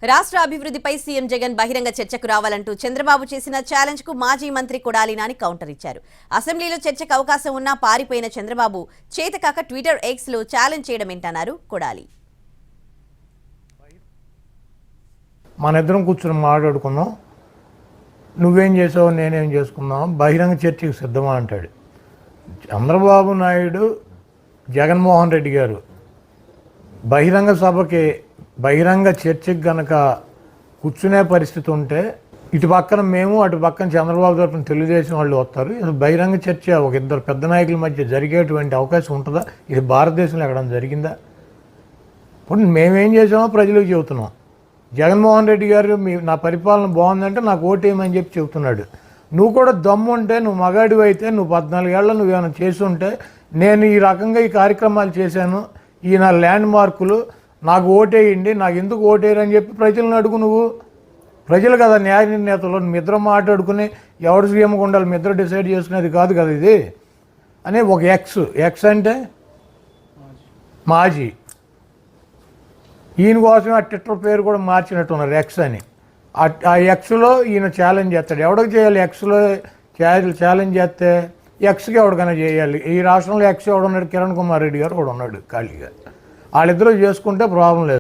రాష్ట్ర అభివృద్ధిపై సీఎం జగన్ బహిరంగ చర్చకు రావాలంటూ చంద్రబాబు చేసిన ఛాలెంజ్ కు మాజీ మంత్రి కొడాలి నాని కౌంటర్ ఇచ్చారు. అసెంబ్లీలో చర్చకు అవకాశం ఉన్నా పారిపోయిన చంద్రబాబు చేతకాక ట్విట్టర్ ఎక్స్ లో ఛాలెంజ్ చేయడం ఏంటన్నారు కొడాలి. మనిద్దరం కూర్చొని మాట్లాడుకున్నాం, నువ్వేం చేసావు నేనేం చేసుకున్నాం, బహిరంగ చర్చకు సిద్ధమా అంటాడు. చంద్రబాబు నాయుడు జగన్మోహన్ రెడ్డి గారు బహిరంగ సభకి బహిరంగ చర్చకి గనక కూర్చునే పరిస్థితి ఉంటే ఇటు పక్కన మేము అటు పక్కన చంద్రబాబు తరఫున తెలుగుదేశం వాళ్ళు వస్తారు. ఇది బహిరంగ చర్చ ఒక ఇద్దరు పెద్ద నాయకుల మధ్య జరిగేటువంటి అవకాశం ఉంటుందా? ఇది భారతదేశంలో ఎక్కడైనా జరిగిందా? ఇప్పుడు మేమేం చేసామో ప్రజలకు చెబుతున్నాం. జగన్మోహన్ రెడ్డి గారు నా పరిపాలన బాగుందంటే నాకు ఓటేయమని చెప్పి చెబుతున్నాడు. నువ్వు కూడా దమ్ము ఉంటే, నువ్వు మగాడివి అయితే, నువ్వు 14 ఏళ్ళ నువ్వేమైనా చేసి ఉంటే, నేను ఈ రకంగా ఈ కార్యక్రమాలు చేశాను, ఈ నా ల్యాండ్ మార్కులు, నాకు ఓటేయండి, నాకు ఎందుకు ఓటేయరని చెప్పి ప్రజలను అడుగు. నువ్వు ప్రజలు కదా న్యాయ నిర్ణేతలు. మీ ఇద్దరు మాట్లాడుకుని ఎవరు సీఎంగా ఉండాలి మీ ఇద్దరు డిసైడ్ చేసుకునేది కాదు కదా ఇది అని. ఒక ఎక్స్ అంటే మాజీ, ఈయన కోసం ఆ ట్విట్టర్ పేరు కూడా మార్చినట్టున్నారు ఎక్స్ అని. ఆ ఎక్స్లో ఈయన ఛాలెంజ్ చేస్తాడు. ఎవరికి చేయాలి? ఎక్స్లో ఛాలెంజ్ చేస్తే ఎక్స్కి ఎవరికైనా చేయాలి. ఈ రాష్ట్రంలో ఎక్స్ ఎవడున్నాడు? కిరణ్ కుమార్ రెడ్డి గారు కూడా ఉన్నాడు ఖాళీగా. వాళ్ళిద్దరూ చేసుకుంటే ప్రాబ్లం లేదు.